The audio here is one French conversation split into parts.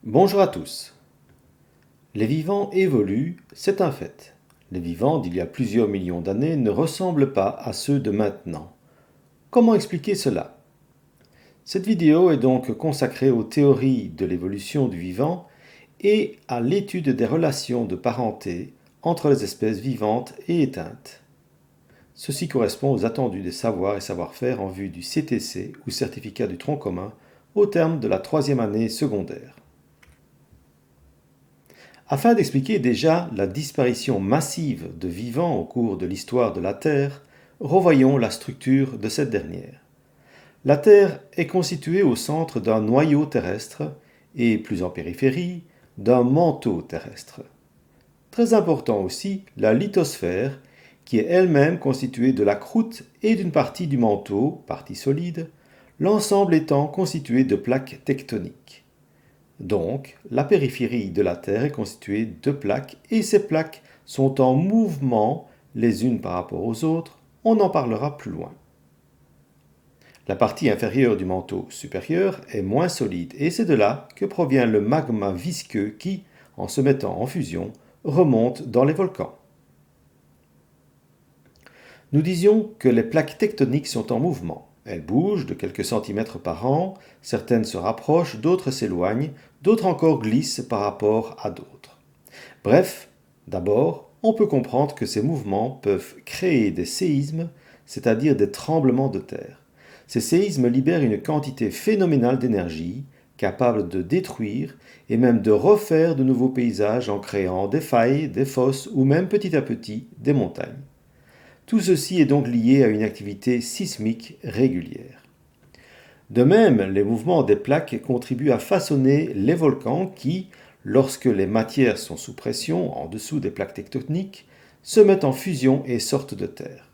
Bonjour à tous. Les vivants évoluent, c'est un fait. Les vivants d'il y a plusieurs millions d'années ne ressemblent pas à ceux de maintenant. Comment expliquer cela? Cette vidéo est donc consacrée aux théories de l'évolution du vivant et à l'étude des relations de parenté entre les espèces vivantes et éteintes. Ceci correspond aux attendus des savoirs et savoir-faire en vue du CTC ou certificat du tronc commun au terme de la troisième année secondaire. Afin d'expliquer déjà la disparition massive de vivants au cours de l'histoire de la Terre, revoyons la structure de cette dernière. La Terre est constituée au centre d'un noyau terrestre et, plus en périphérie, d'un manteau terrestre. Très important aussi, la lithosphère, qui est elle-même constituée de la croûte et d'une partie du manteau, partie solide, l'ensemble étant constitué de plaques tectoniques. Donc, la périphérie de la Terre est constituée de plaques et ces plaques sont en mouvement les unes par rapport aux autres, on en parlera plus loin. La partie inférieure du manteau supérieur est moins solide et c'est de là que provient le magma visqueux qui, en se mettant en fusion, remonte dans les volcans. Nous disions que les plaques tectoniques sont en mouvement. Elles bougent de quelques centimètres par an, certaines se rapprochent, d'autres s'éloignent, d'autres encore glissent par rapport à d'autres. Bref, d'abord, on peut comprendre que ces mouvements peuvent créer des séismes, c'est-à-dire des tremblements de terre. Ces séismes libèrent une quantité phénoménale d'énergie, capable de détruire et même de refaire de nouveaux paysages en créant des failles, des fosses ou même petit à petit des montagnes. Tout ceci est donc lié à une activité sismique régulière. De même, les mouvements des plaques contribuent à façonner les volcans qui, lorsque les matières sont sous pression en dessous des plaques tectoniques, se mettent en fusion et sortent de terre.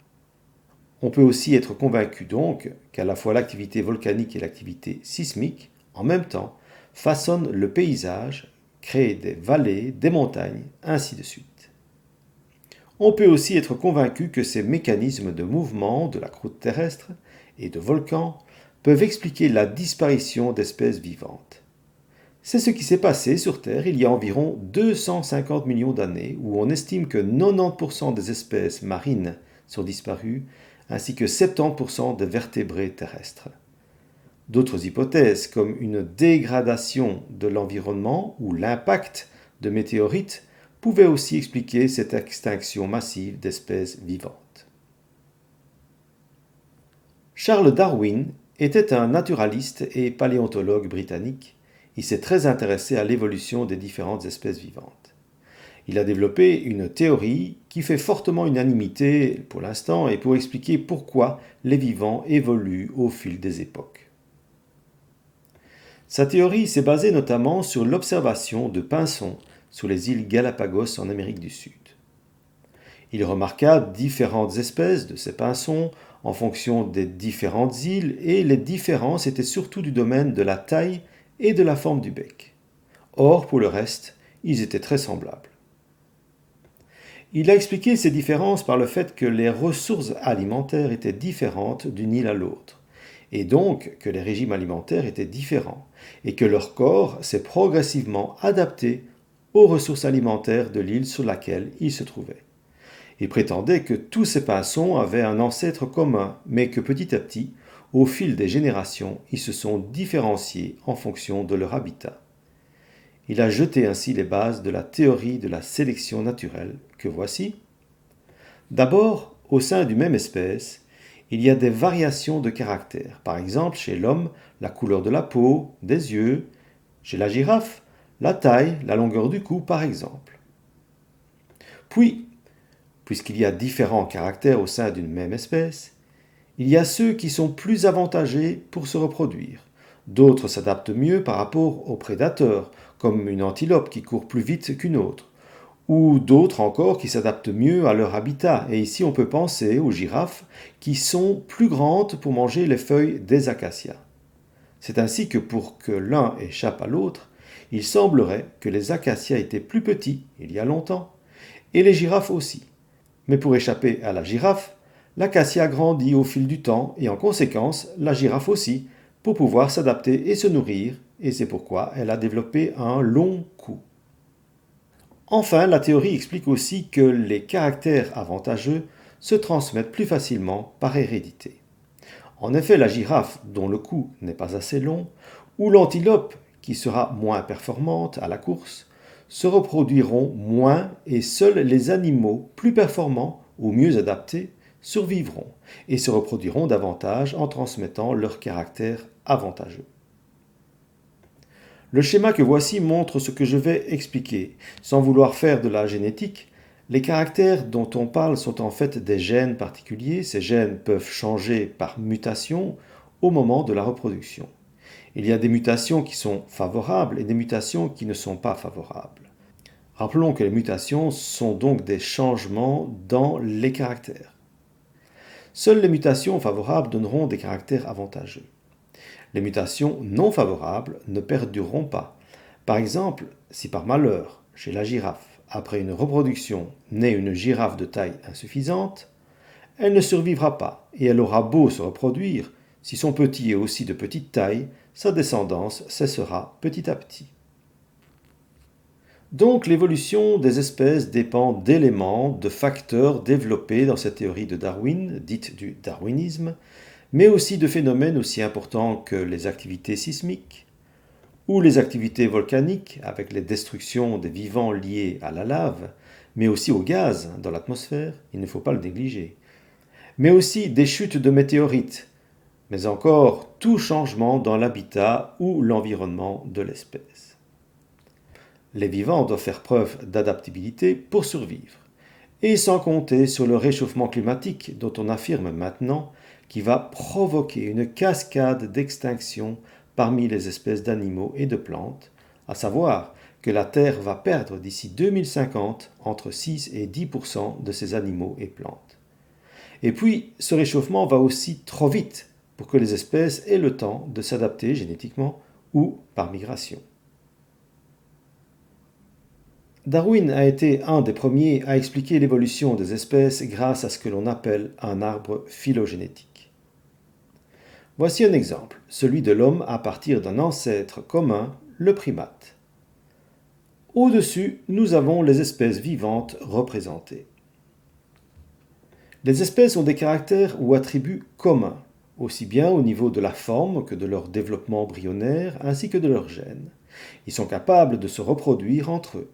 On peut aussi être convaincu donc qu'à la fois l'activité volcanique et l'activité sismique, en même temps, façonnent le paysage, créent des vallées, des montagnes, ainsi de suite. On peut aussi être convaincu que ces mécanismes de mouvement de la croûte terrestre et de volcans peuvent expliquer la disparition d'espèces vivantes. C'est ce qui s'est passé sur Terre il y a environ 250 millions d'années, où on estime que 90% des espèces marines sont disparues, ainsi que 70% des vertébrés terrestres. D'autres hypothèses, comme une dégradation de l'environnement ou l'impact de météorites, pouvaient aussi expliquer cette extinction massive d'espèces vivantes. Charles Darwin était un naturaliste et paléontologue britannique. Il s'est très intéressé à l'évolution des différentes espèces vivantes. Il a développé une théorie qui fait fortement unanimité pour l'instant et pour expliquer pourquoi les vivants évoluent au fil des époques. Sa théorie s'est basée notamment sur l'observation de pinsons sur les îles Galapagos en Amérique du Sud. Il remarqua différentes espèces de ces pinsons en fonction des différentes îles et les différences étaient surtout du domaine de la taille et de la forme du bec. Or, pour le reste, ils étaient très semblables. Il a expliqué ces différences par le fait que les ressources alimentaires étaient différentes d'une île à l'autre, et donc que les régimes alimentaires étaient différents, et que leur corps s'est progressivement adapté aux ressources alimentaires de l'île sur laquelle ils se trouvaient. Il prétendait que tous ces pinsons avaient un ancêtre commun, mais que petit à petit, au fil des générations, ils se sont différenciés en fonction de leur habitat. Il a jeté ainsi les bases de la théorie de la sélection naturelle, que voici. D'abord, au sein d'une même espèce, il y a des variations de caractère. Par exemple, chez l'homme, la couleur de la peau, des yeux. Chez la girafe, la taille, la longueur du cou, par exemple. Puis, puisqu'il y a différents caractères au sein d'une même espèce, il y a ceux qui sont plus avantagés pour se reproduire. D'autres s'adaptent mieux par rapport aux prédateurs, comme une antilope qui court plus vite qu'une autre, ou d'autres encore qui s'adaptent mieux à leur habitat. Et ici, on peut penser aux girafes qui sont plus grandes pour manger les feuilles des acacias. C'est ainsi que pour que l'un échappe à l'autre, il semblerait que les acacias étaient plus petits il y a longtemps, et les girafes aussi. Mais pour échapper à la girafe, l'acacia grandit au fil du temps et en conséquence, la girafe aussi, pour pouvoir s'adapter et se nourrir et c'est pourquoi elle a développé un long cou. Enfin, la théorie explique aussi que les caractères avantageux se transmettent plus facilement par hérédité. En effet, la girafe, dont le cou n'est pas assez long, ou l'antilope, qui sera moins performante à la course, se reproduiront moins et seuls les animaux plus performants ou mieux adaptés survivront et se reproduiront davantage en transmettant leur caractère avantageux. Le schéma que voici montre ce que je vais expliquer. Sans vouloir faire de la génétique, les caractères dont on parle sont en fait des gènes particuliers. Ces gènes peuvent changer par mutation au moment de la reproduction. Il y a des mutations qui sont favorables et des mutations qui ne sont pas favorables. Rappelons que les mutations sont donc des changements dans les caractères. Seules les mutations favorables donneront des caractères avantageux. Les mutations non favorables ne perdureront pas. Par exemple, si par malheur, chez la girafe, après une reproduction, naît une girafe de taille insuffisante, elle ne survivra pas et elle aura beau se reproduire, si son petit est aussi de petite taille, sa descendance cessera petit à petit. Donc l'évolution des espèces dépend d'éléments, de facteurs développés dans cette théorie de Darwin, dite du darwinisme, mais aussi de phénomènes aussi importants que les activités sismiques ou les activités volcaniques avec les destructions des vivants liés à la lave, mais aussi au gaz dans l'atmosphère, il ne faut pas le négliger, mais aussi des chutes de météorites, mais encore tout changement dans l'habitat ou l'environnement de l'espèce. Les vivants doivent faire preuve d'adaptabilité pour survivre, et sans compter sur le réchauffement climatique dont on affirme maintenant qui va provoquer une cascade d'extinction parmi les espèces d'animaux et de plantes, à savoir que la Terre va perdre d'ici 2050 entre 6 et 10% de ses animaux et plantes. Et puis, ce réchauffement va aussi trop vite pour que les espèces aient le temps de s'adapter génétiquement ou par migration. Darwin a été un des premiers à expliquer l'évolution des espèces grâce à ce que l'on appelle un arbre phylogénétique. Voici un exemple, celui de l'homme à partir d'un ancêtre commun, le primate. Au-dessus, nous avons les espèces vivantes représentées. Les espèces ont des caractères ou attributs communs, aussi bien au niveau de la forme que de leur développement embryonnaire ainsi que de leurs gènes. Ils sont capables de se reproduire entre eux.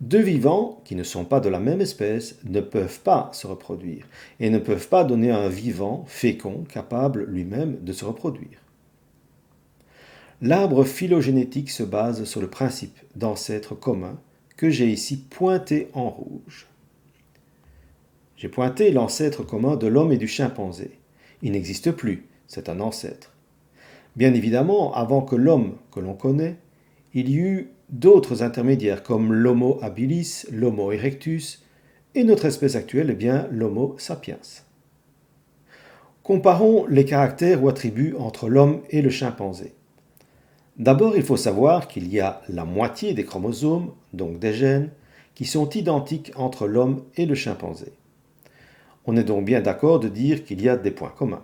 Deux vivants qui ne sont pas de la même espèce ne peuvent pas se reproduire et ne peuvent pas donner un vivant fécond capable lui-même de se reproduire. L'arbre phylogénétique se base sur le principe d'ancêtre commun que j'ai ici pointé en rouge. J'ai pointé l'ancêtre commun de l'homme et du chimpanzé. Il n'existe plus, c'est un ancêtre. Bien évidemment, avant que l'homme que l'on connaît, il y eut d'autres intermédiaires comme l'Homo habilis, l'Homo erectus et notre espèce actuelle est bien l'Homo sapiens. Comparons les caractères ou attributs entre l'homme et le chimpanzé. D'abord, il faut savoir qu'il y a la moitié des chromosomes, donc des gènes, qui sont identiques entre l'homme et le chimpanzé. On est donc bien d'accord de dire qu'il y a des points communs.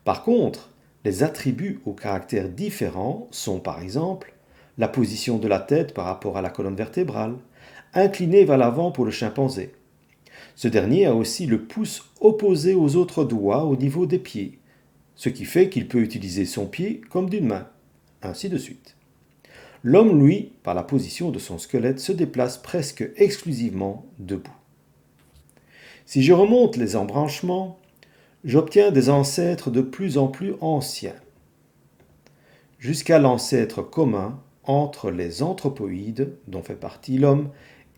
Par contre, les attributs ou caractères différents sont par exemple la position de la tête par rapport à la colonne vertébrale, inclinée vers l'avant pour le chimpanzé. Ce dernier a aussi le pouce opposé aux autres doigts au niveau des pieds, ce qui fait qu'il peut utiliser son pied comme d'une main, ainsi de suite. L'homme, lui, par la position de son squelette, se déplace presque exclusivement debout. Si je remonte les embranchements, j'obtiens des ancêtres de plus en plus anciens, jusqu'à l'ancêtre commun entre les anthropoïdes, dont fait partie l'homme,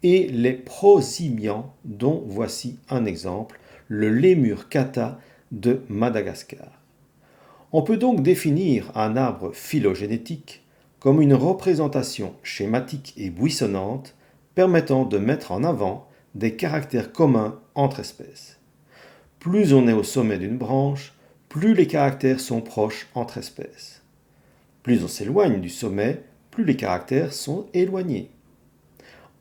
et les prosimiens, dont voici un exemple, le lémur kata de Madagascar. On peut donc définir un arbre phylogénétique comme une représentation schématique et buissonnante permettant de mettre en avant des caractères communs entre espèces. Plus on est au sommet d'une branche, plus les caractères sont proches entre espèces. Plus on s'éloigne du sommet, plus les caractères sont éloignés.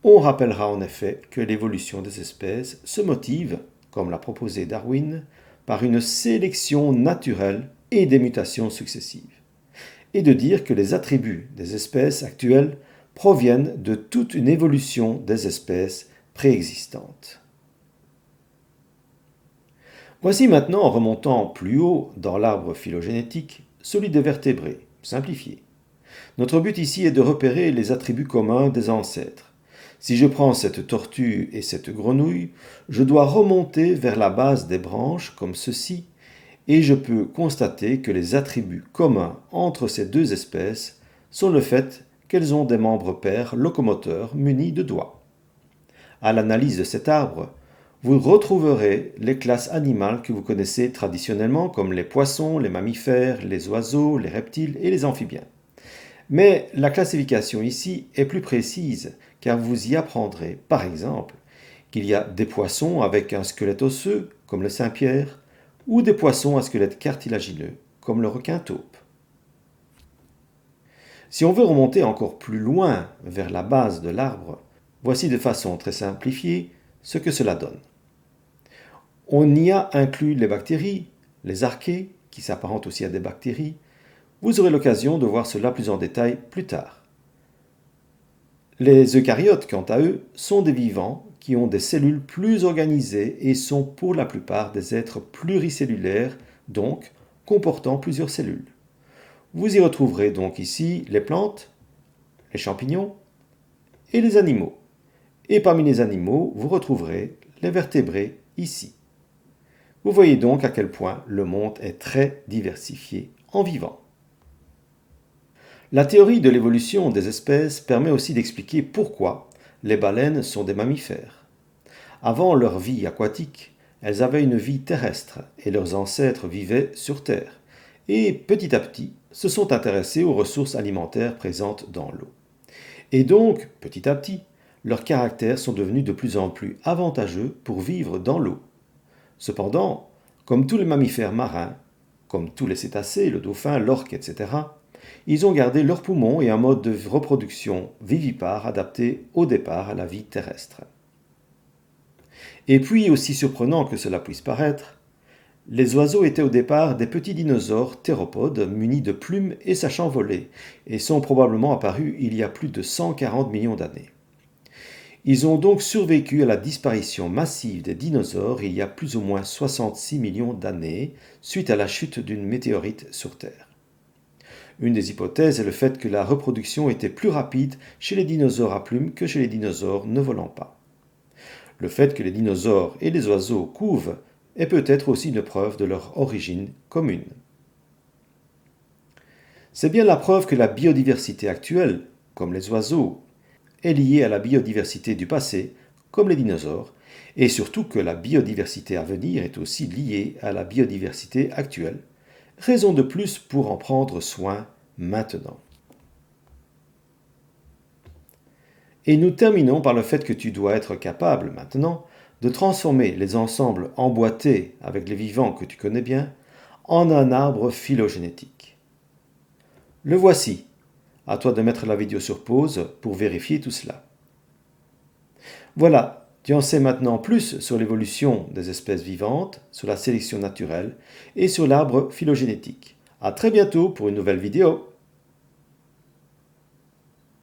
On rappellera en effet que l'évolution des espèces se motive, comme l'a proposé Darwin, par une sélection naturelle et des mutations successives. et de dire que les attributs des espèces actuelles proviennent de toute une évolution des espèces préexistantes. Voici maintenant, en remontant plus haut dans l'arbre phylogénétique, celui des vertébrés, simplifié. Notre but ici est de repérer les attributs communs des ancêtres. Si je prends cette tortue et cette grenouille, je dois remonter vers la base des branches comme ceci, et je peux constater que les attributs communs entre ces deux espèces sont le fait qu'elles ont des membres pairs locomoteurs munis de doigts. À l'analyse de cet arbre, vous retrouverez les classes animales que vous connaissez traditionnellement comme les poissons, les mammifères, les oiseaux, les reptiles et les amphibiens. Mais la classification ici est plus précise car vous y apprendrez, par exemple, qu'il y a des poissons avec un squelette osseux comme le Saint-Pierre ou des poissons à squelette cartilagineux comme le requin-taupe. Si on veut remonter encore plus loin vers la base de l'arbre, voici de façon très simplifiée ce que cela donne. On y a inclus les bactéries, les archées, qui s'apparentent aussi à des bactéries. Vous aurez l'occasion de voir cela plus en détail plus tard. Les eucaryotes, quant à eux, sont des vivants qui ont des cellules plus organisées et sont pour la plupart des êtres pluricellulaires, donc comportant plusieurs cellules. Vous y retrouverez donc ici les plantes, les champignons et les animaux. Et parmi les animaux, vous retrouverez les vertébrés ici. Vous voyez donc à quel point le monde est très diversifié en vivant. La théorie de l'évolution des espèces permet aussi d'expliquer pourquoi les baleines sont des mammifères. Avant leur vie aquatique, elles avaient une vie terrestre et leurs ancêtres vivaient sur Terre. Et petit à petit, se sont intéressés aux ressources alimentaires présentes dans l'eau. Et donc, petit à petit, leurs caractères sont devenus de plus en plus avantageux pour vivre dans l'eau. Cependant, comme tous les mammifères marins, comme tous les cétacés, le dauphin, l'orque, etc., ils ont gardé leurs poumons et un mode de reproduction vivipare adapté au départ à la vie terrestre. Et puis, aussi surprenant que cela puisse paraître, les oiseaux étaient au départ des petits dinosaures théropodes munis de plumes et sachant voler, et sont probablement apparus il y a plus de 140 millions d'années. Ils ont donc survécu à la disparition massive des dinosaures il y a plus ou moins 66 millions d'années, suite à la chute d'une météorite sur Terre. Une des hypothèses est le fait que la reproduction était plus rapide chez les dinosaures à plumes que chez les dinosaures ne volant pas. Le fait que les dinosaures et les oiseaux couvent est peut-être aussi une preuve de leur origine commune. C'est bien la preuve que la biodiversité actuelle, comme les oiseaux, est liée à la biodiversité du passé, comme les dinosaures, et surtout que la biodiversité à venir est aussi liée à la biodiversité actuelle. Raison de plus pour en prendre soin maintenant. Et nous terminons par le fait que tu dois être capable maintenant de transformer les ensembles emboîtés avec les vivants que tu connais bien en un arbre phylogénétique. Le voici. À toi de mettre la vidéo sur pause pour vérifier tout cela. Voilà, tu en sais maintenant plus sur l'évolution des espèces vivantes, sur la sélection naturelle et sur l'arbre phylogénétique. À très bientôt pour une nouvelle vidéo.